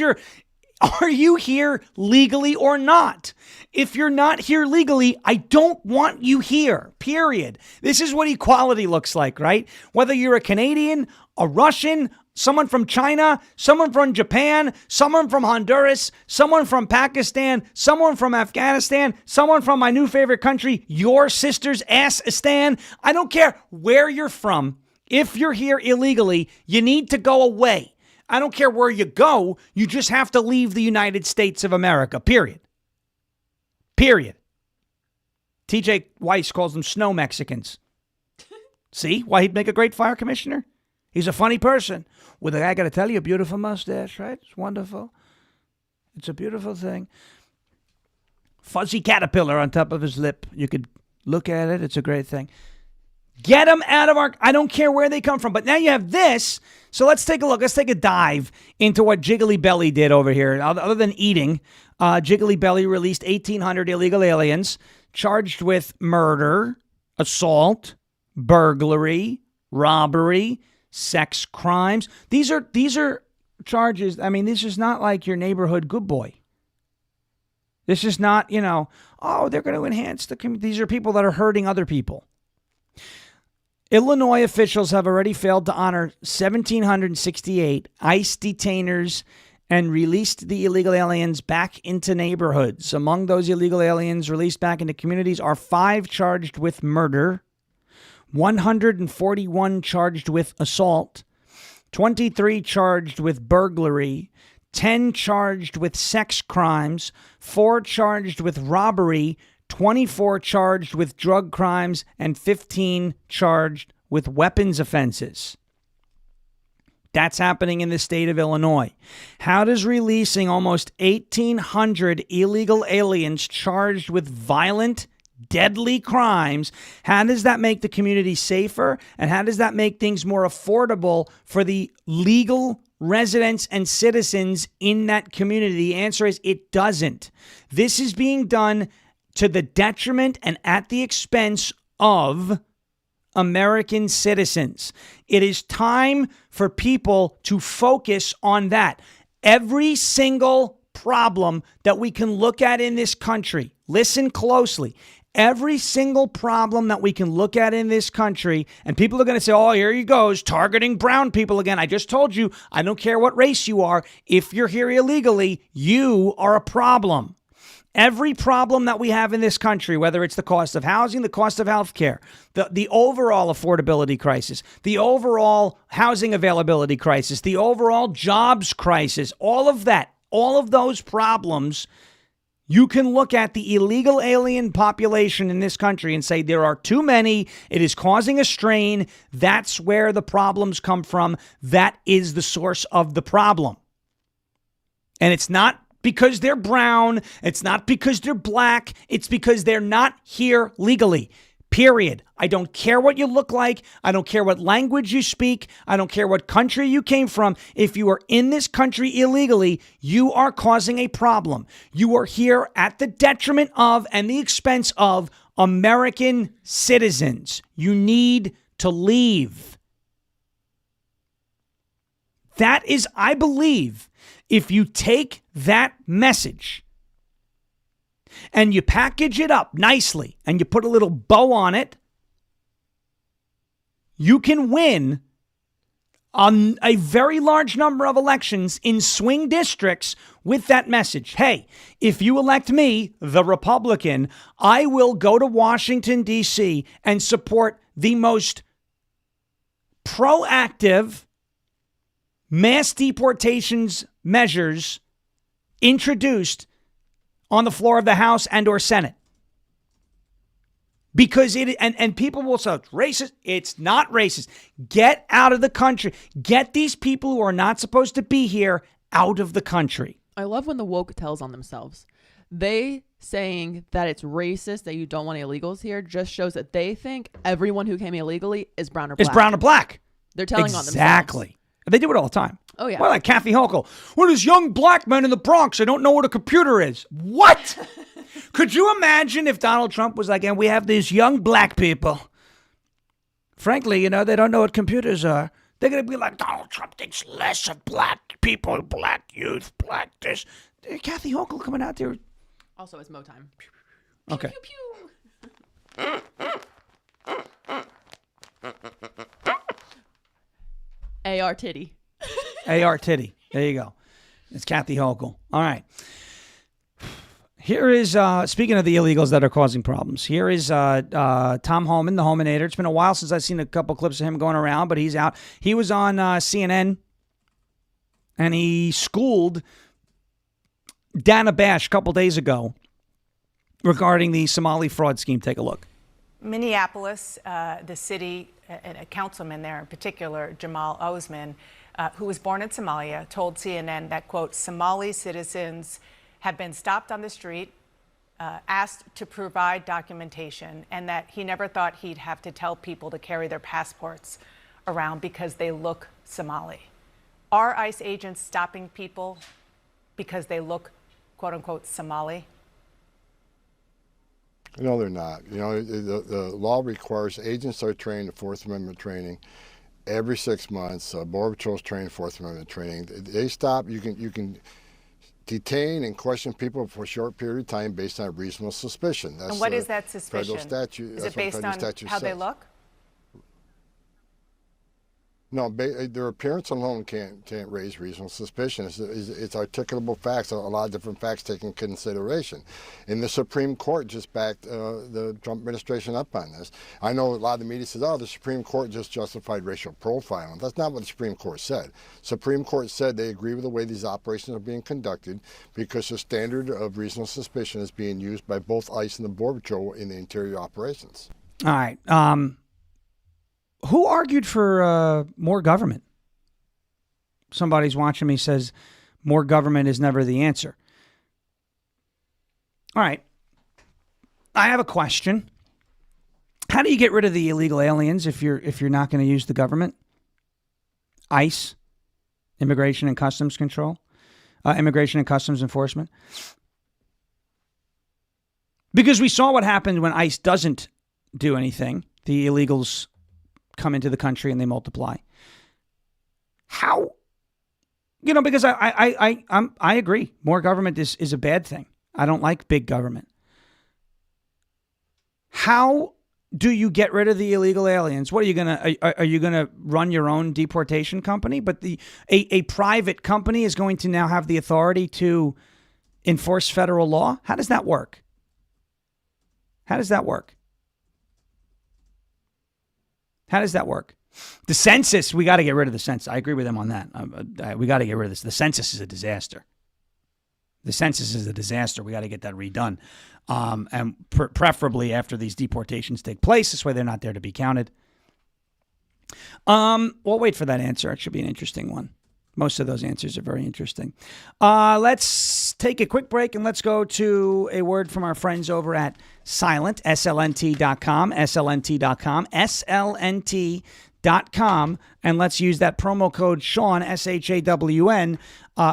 are you here legally or not? If you're not here legally, I don't want you here, period. This is what equality looks like, right? Whether you're a Canadian, a Russian, someone from China, someone from Japan, someone from Honduras, someone from Pakistan, someone from Afghanistan, someone from my new favorite country, your sister's Assistan. I don't care where you're from. If you're here illegally, you need to go away. I don't care where you go. You just have to leave the United States of America, period. Period. TJ Weiss calls them snow Mexicans. See why he'd make a great fire commissioner? He's a funny person with I got to tell you, a beautiful mustache, right? It's wonderful. It's a beautiful thing. Fuzzy caterpillar on top of his lip. You could look at it. It's a great thing. Get them out of I don't care where they come from. But now you have this. So let's take a look. Let's take a dive into what Jiggly Belly did over here. Other than eating, Jiggly Belly released 1,800 illegal aliens charged with murder, assault, burglary, robbery, sex crimes. These are charges. I mean, this is not like your neighborhood good boy. This is not, they're going to enhance the community. These are people that are hurting other people. Illinois officials have already failed to honor 1,768 ICE detainers and released the illegal aliens back into neighborhoods. Among those illegal aliens released back into communities are 5 charged with murder, 141 charged with assault, 23 charged with burglary, 10 charged with sex crimes, 4 charged with robbery, 24 charged with drug crimes, and 15 charged with weapons offenses. That's happening in the state of Illinois. How does releasing almost 1,800 illegal aliens charged with violent, deadly crimes, how does that make the community safer? And how does that make things more affordable for the legal residents and citizens in that community? The answer is it doesn't. This is being done to the detriment and at the expense of American citizens. It is time for people to focus on that. Every single problem that we can look at in this country, listen closely, every single problem that we can look at in this country, and people are going to say, oh, here he goes, targeting brown people again. I just told you, I don't care what race you are. If you're here illegally, you are a problem. Every problem that we have in this country, whether it's the cost of housing, the cost of health care, the overall affordability crisis, the overall housing availability crisis, the overall jobs crisis, all of that, all of those problems, you can look at the illegal alien population in this country and say there are too many. It is causing a strain. That's where the problems come from. That is the source of the problem. And it's not because they're brown. It's not because they're black. It's because they're not here legally. Period. I don't care what you look like. I don't care what language you speak. I don't care what country you came from. If you are in this country illegally, you are causing a problem. You are here at the detriment of and the expense of American citizens. You need to leave. That is, I believe, if you take that message and you package it up nicely and you put a little bow on it, you can win on a very large number of elections in swing districts with that message. Hey, if you elect me, the Republican, I will go to Washington, D.C. and support the most proactive mass deportations measures introduced on the floor of the House and or Senate. Because and people will say it's racist. It's not racist. Get out of the country. Get these people who are not supposed to be here out of the country. I love when the woke tells on themselves. They saying that it's racist that you don't want illegals here just shows that they think everyone who came illegally is brown or black. Is brown or black. They're telling on themselves. Exactly. They do it all the time. Oh, yeah. Well, like Kathy Hochul. Well, there's young black men in the Bronx. They don't know what a computer is. What? Could you imagine if Donald Trump was like, and we have these young black people. Frankly, they don't know what computers are. They're going to be like, Donald Trump thinks less of black people, black youth, black this. Kathy Hochul coming out there. Also, it's Mo time. Okay. Pew, pew. AR titty. AR titty. There you go. It's Kathy Hochul. All right. Here is, speaking of the illegals that are causing problems, here is Tom Homan, the Homanator. It's been a while since I've seen a couple clips of him going around, but he's out. He was on CNN And he schooled Dana Bash a couple days ago regarding the Somali fraud scheme. Take a look. Minneapolis, the city, a councilman there in particular, Jamal Osman, who was born in Somalia, told CNN that, quote, Somali citizens have been stopped on the street, asked to provide documentation, and that he never thought he'd have to tell people to carry their passports around because they look Somali. Are ICE agents stopping people because they look, quote unquote, Somali? No, they're not. You know, the law requires agents are trained in Fourth Amendment training every 6 months. Border Patrol's trained in Fourth Amendment training. They stop. You can detain and question people for a short period of time based on reasonable suspicion. That's and what is that suspicion? Federal statute. Is it based on how they look? No, their appearance alone can't raise reasonable suspicion. It's articulable facts, a lot of different facts taken into consideration. And the Supreme Court just backed the Trump administration up on this. I know a lot of the media says, oh, the Supreme Court just justified racial profiling. That's not what the Supreme Court said. Supreme Court said they agree with the way these operations are being conducted because the standard of reasonable suspicion is being used by both ICE and the Border Patrol in the interior operations. All right. Who argued for more government? Somebody's watching me says more government is never the answer. All right. I have a question. How do you get rid of the illegal aliens if you're not going to use the government? ICE, Immigration and Customs Control, Immigration and Customs Enforcement. Because we saw what happened when ICE doesn't do anything. The illegals come into the country and they multiply. How? You know, because I agree. More government is a bad thing. I don't like big government. How do you get rid of the illegal aliens? What are you gonna run your own deportation company? But a private company is going to now have the authority to enforce federal law? How does that work? How does that work? How does that work? The census, we got to get rid of the census. I agree with them on that. We got to get rid of this. The census is a disaster. The census is a disaster. We got to get that redone. And preferably after these deportations take place. This way they're not there to be counted. We'll wait for that answer. It should be an interesting one. Most of those answers are very interesting. Let's take a quick break and let's go to a word from our friends over at Silent, slnt.com, slnt.com, slnt.com, and let's use that promo code Shawn, SHAWN,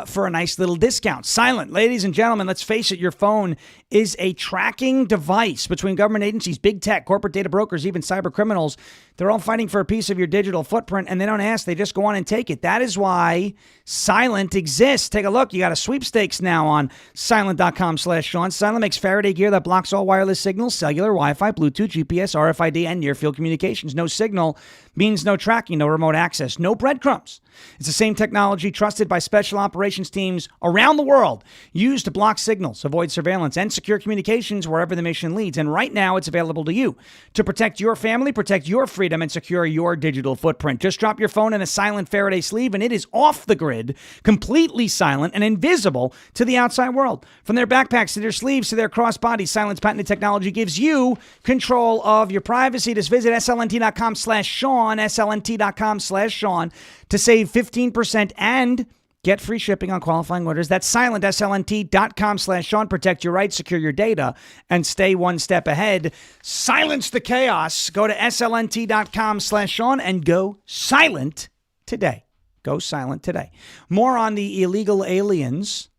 for a nice little discount. Silent, ladies and gentlemen, let's face it, your phone is a tracking device between government agencies, big tech, corporate data brokers, even cyber criminals. They're all fighting for a piece of your digital footprint, and they don't ask. They just go on and take it. That is why Silent exists. Take a look. You got a sweepstakes now on silent.com/Shawn. Silent makes Faraday gear that blocks all wireless signals, cellular, Wi-Fi, Bluetooth, GPS, RFID, and near-field communications. No signal means no tracking, no remote access, no breadcrumbs. It's the same technology trusted by special operations teams around the world, used to block signals, avoid surveillance, and secure communications wherever the mission leads. And right now, it's available to you to protect your family, protect your freedom, and secure your digital footprint. Just drop your phone in a Silent Faraday sleeve, and it is off the grid, completely silent, and invisible to the outside world. From their backpacks to their sleeves to their crossbody, Silent's patented technology gives you control of your privacy. Just visit slnt.com/Shawn, slnt.com/Shawn, to save 15% and get free shipping on qualifying orders. That's Silent, slnt.com/Shawn. Protect your rights, secure your data, and stay one step ahead. Silence the chaos. Go to slnt.com/Shawn and go silent today. Go silent today. More on the illegal aliens.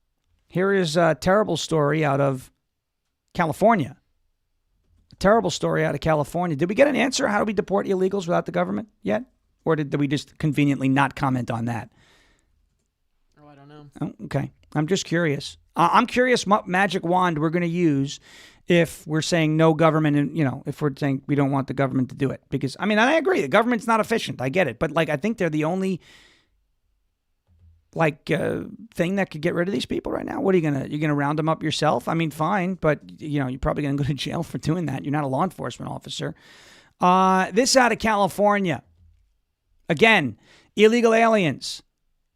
Here is a terrible story out of California. A terrible story out of California. Did we get an answer? How do we deport illegals without the government yet? Or did we just conveniently not comment on that? Oh, I don't know. Oh, okay. I'm just curious. I'm curious what magic wand we're going to use if we're saying no government and, if we're saying we don't want the government to do it. Because, I agree. The government's not efficient. I get it. But, I think they're the only, thing that could get rid of these people right now. What are you going to round them up yourself? Fine. But, you're probably going to go to jail for doing that. You're not a law enforcement officer. This out of California. Again, illegal aliens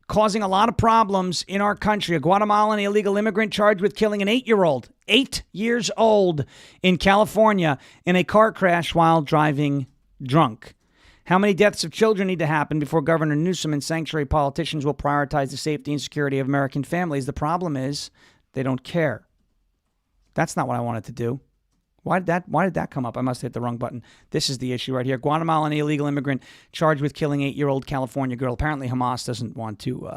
causing a lot of problems in our country. A Guatemalan illegal immigrant charged with killing an 8-year-old, 8 years old, in California in a car crash while driving drunk. How many deaths of children need to happen before Governor Newsom and sanctuary politicians will prioritize the safety and security of American families? The problem is they don't care. That's not what I wanted to do. Why did that come up? I must have hit the wrong button. This is the issue right here. Guatemalan illegal immigrant charged with killing 8-year-old California girl. Apparently Hamas doesn't want to.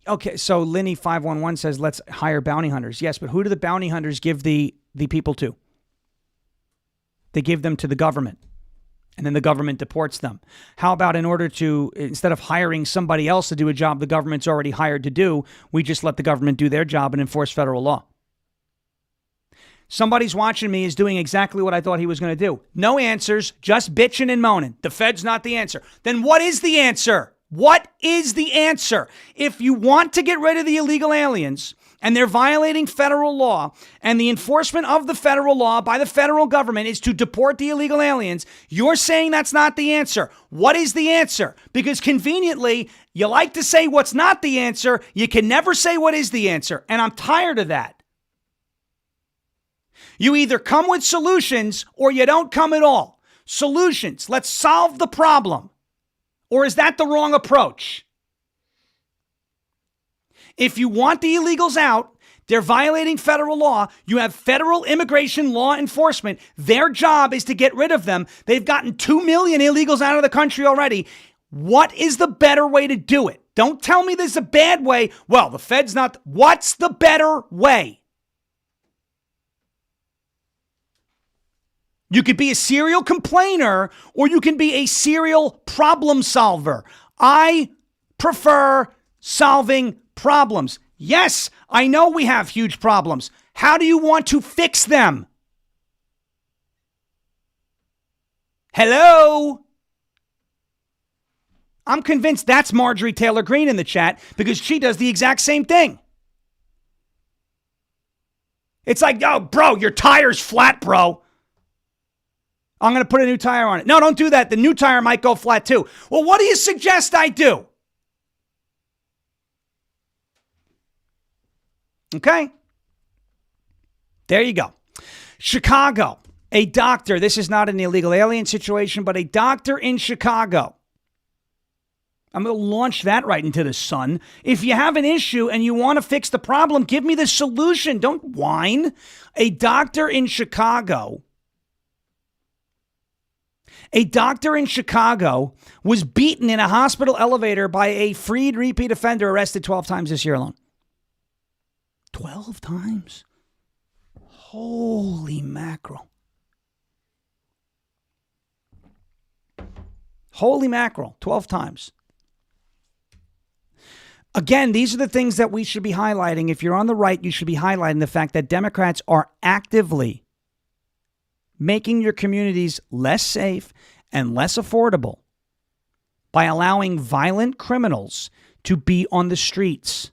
Okay, so Linny511 says, let's hire bounty hunters. Yes, but who do the bounty hunters give the people to? They give them to the government. And then the government deports them. How about instead of hiring somebody else to do a job the government's already hired to do, we just let the government do their job and enforce federal law? Somebody's watching me is doing exactly what I thought he was going to do. No answers, just bitching and moaning. The Fed's not the answer. Then what is the answer? What is the answer? If you want to get rid of the illegal aliens and they're violating federal law, and the enforcement of the federal law by the federal government is to deport the illegal aliens, you're saying that's not the answer. What is the answer? Because conveniently, you like to say what's not the answer. You can never say what is the answer. And I'm tired of that. You either come with solutions or you don't come at all. Solutions. Let's solve the problem. Or is that the wrong approach? If you want the illegals out, they're violating federal law. You have federal immigration law enforcement. Their job is to get rid of them. They've gotten 2 million illegals out of the country already. What is the better way to do it? Don't tell me there's a bad way. Well, the Fed's not. What's the better way? You could be a serial complainer or you can be a serial problem solver. I prefer solving problems. Yes, I know we have huge problems. How do you want to fix them? Hello? I'm convinced that's Marjorie Taylor Greene in the chat because she does the exact same thing. It's like, oh, bro, your tire's flat, bro. I'm going to put a new tire on it. No, don't do that. The new tire might go flat too. Well, what do you suggest I do? Okay. There you go. Chicago, a doctor. This is not an illegal alien situation, but a doctor in Chicago. I'm going to launch that right into the sun. If you have an issue and you want to fix the problem, give me the solution. Don't whine. A doctor in Chicago. A doctor in Chicago was beaten in a hospital elevator by a freed repeat offender arrested 12 times this year alone. 12 times? Holy mackerel. Holy mackerel, 12 times. Again, these are the things that we should be highlighting. If you're on the right, you should be highlighting the fact that Democrats are actively making your communities less safe and less affordable by allowing violent criminals to be on the streets.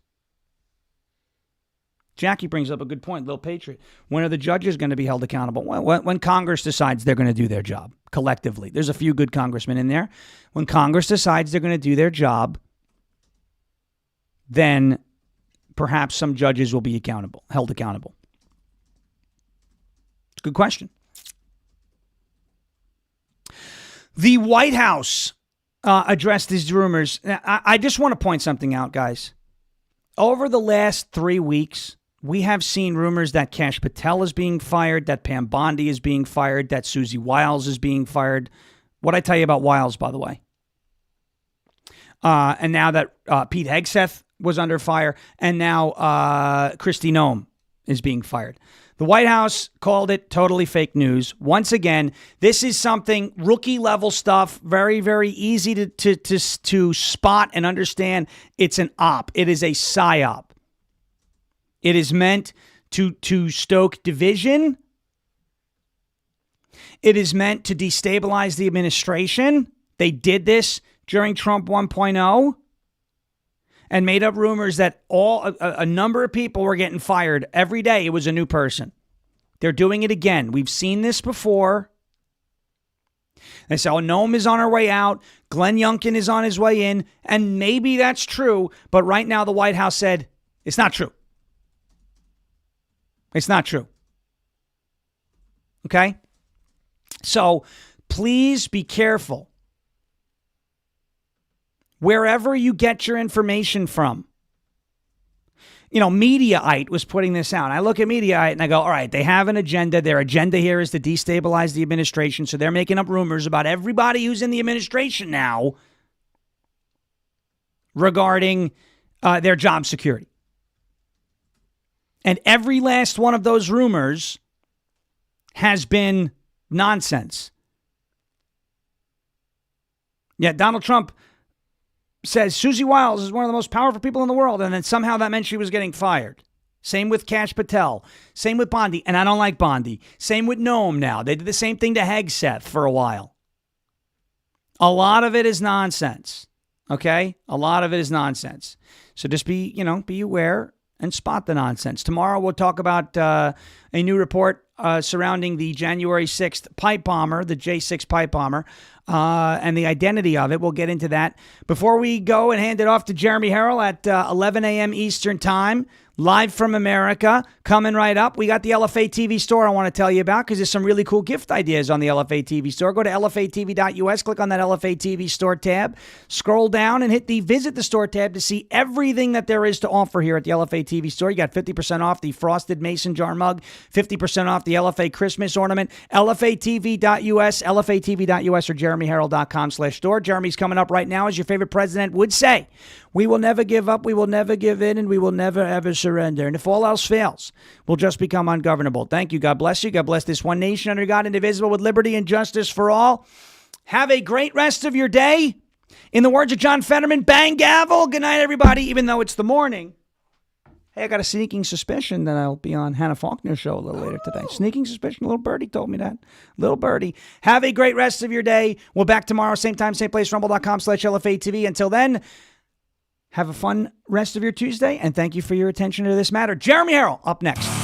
Jackie brings up a good point, Little Patriot. When are the judges going to be held accountable? When Congress decides they're going to do their job collectively. There's a few good congressmen in there. When Congress decides they're going to do their job, then perhaps some judges will be held accountable. It's a good question. The White House addressed these rumors. I just want to point something out, guys. Over the last 3 weeks, we have seen rumors that Kash Patel is being fired, that Pam Bondi is being fired, that Susie Wiles is being fired. What'd I tell you about Wiles, by the way? And now that Pete Hegseth was under fire, and now Kristi Noem is being fired. The White House called it totally fake news. Once again, this is something rookie-level stuff, very, very easy to spot and understand. It's an op. It is a psyop. It is meant to stoke division. It is meant to destabilize the administration. They did this during Trump 1.0 and made up rumors that a number of people were getting fired. Every day it was a new person. They're doing it again. We've seen this before. They say, oh, Noem is on her way out. Glenn Youngkin is on his way in. And maybe that's true. But right now, the White House said it's not true. It's not true. Okay? So please be careful. Wherever you get your information from. You know, Mediaite was putting this out. I look at Mediaite and I go, all right, they have an agenda. Their agenda here is to destabilize the administration. So they're making up rumors about everybody who's in the administration now regarding their job security. And every last one of those rumors has been nonsense. Yet Donald Trump says Susie Wiles is one of the most powerful people in the world, and then somehow that meant she was getting fired. Same with Kash Patel. Same with Bondi, and I don't like Bondi. Same with Noem now. They did the same thing to Hegseth for a while. A lot of it is nonsense, okay? A lot of it is nonsense. So just be aware and spot the nonsense. Tomorrow we'll talk about a new report surrounding the January 6th pipe bomber, the J6 pipe bomber, and the identity of it. We'll get into that. Before we go and hand it off to Jeremy Harrell at 11 a.m. Eastern Time, live from America, coming right up. We got the LFA TV store I want to tell you about because there's some really cool gift ideas on the LFA TV store. Go to LFATV.us, click on that LFA TV store tab, scroll down and hit the visit the store tab to see everything that there is to offer here at the LFA TV store. You got 50% off the frosted mason jar mug, 50% off the LFA Christmas ornament, LFATV.us, LFATV.us, or JeremyHarrell.com/store. Jeremy's coming up right now, as your favorite president would say. We will never give up, we will never give in, and we will never, ever surrender. And if all else fails, we'll just become ungovernable. Thank you. God bless you. God bless this one nation under God, indivisible, with liberty and justice for all. Have a great rest of your day. In the words of John Fetterman, bang gavel. Good night, everybody, even though it's the morning. Hey, I got a sneaking suspicion that I'll be on Hannah Faulkner's show a little later today. Sneaking suspicion. Little birdie told me that. Little birdie. Have a great rest of your day. We're back tomorrow, same time, same place, rumble.com/LFA-TV. Until then, have a fun rest of your Tuesday, and thank you for your attention to this matter. Jeremy Harrell, up next.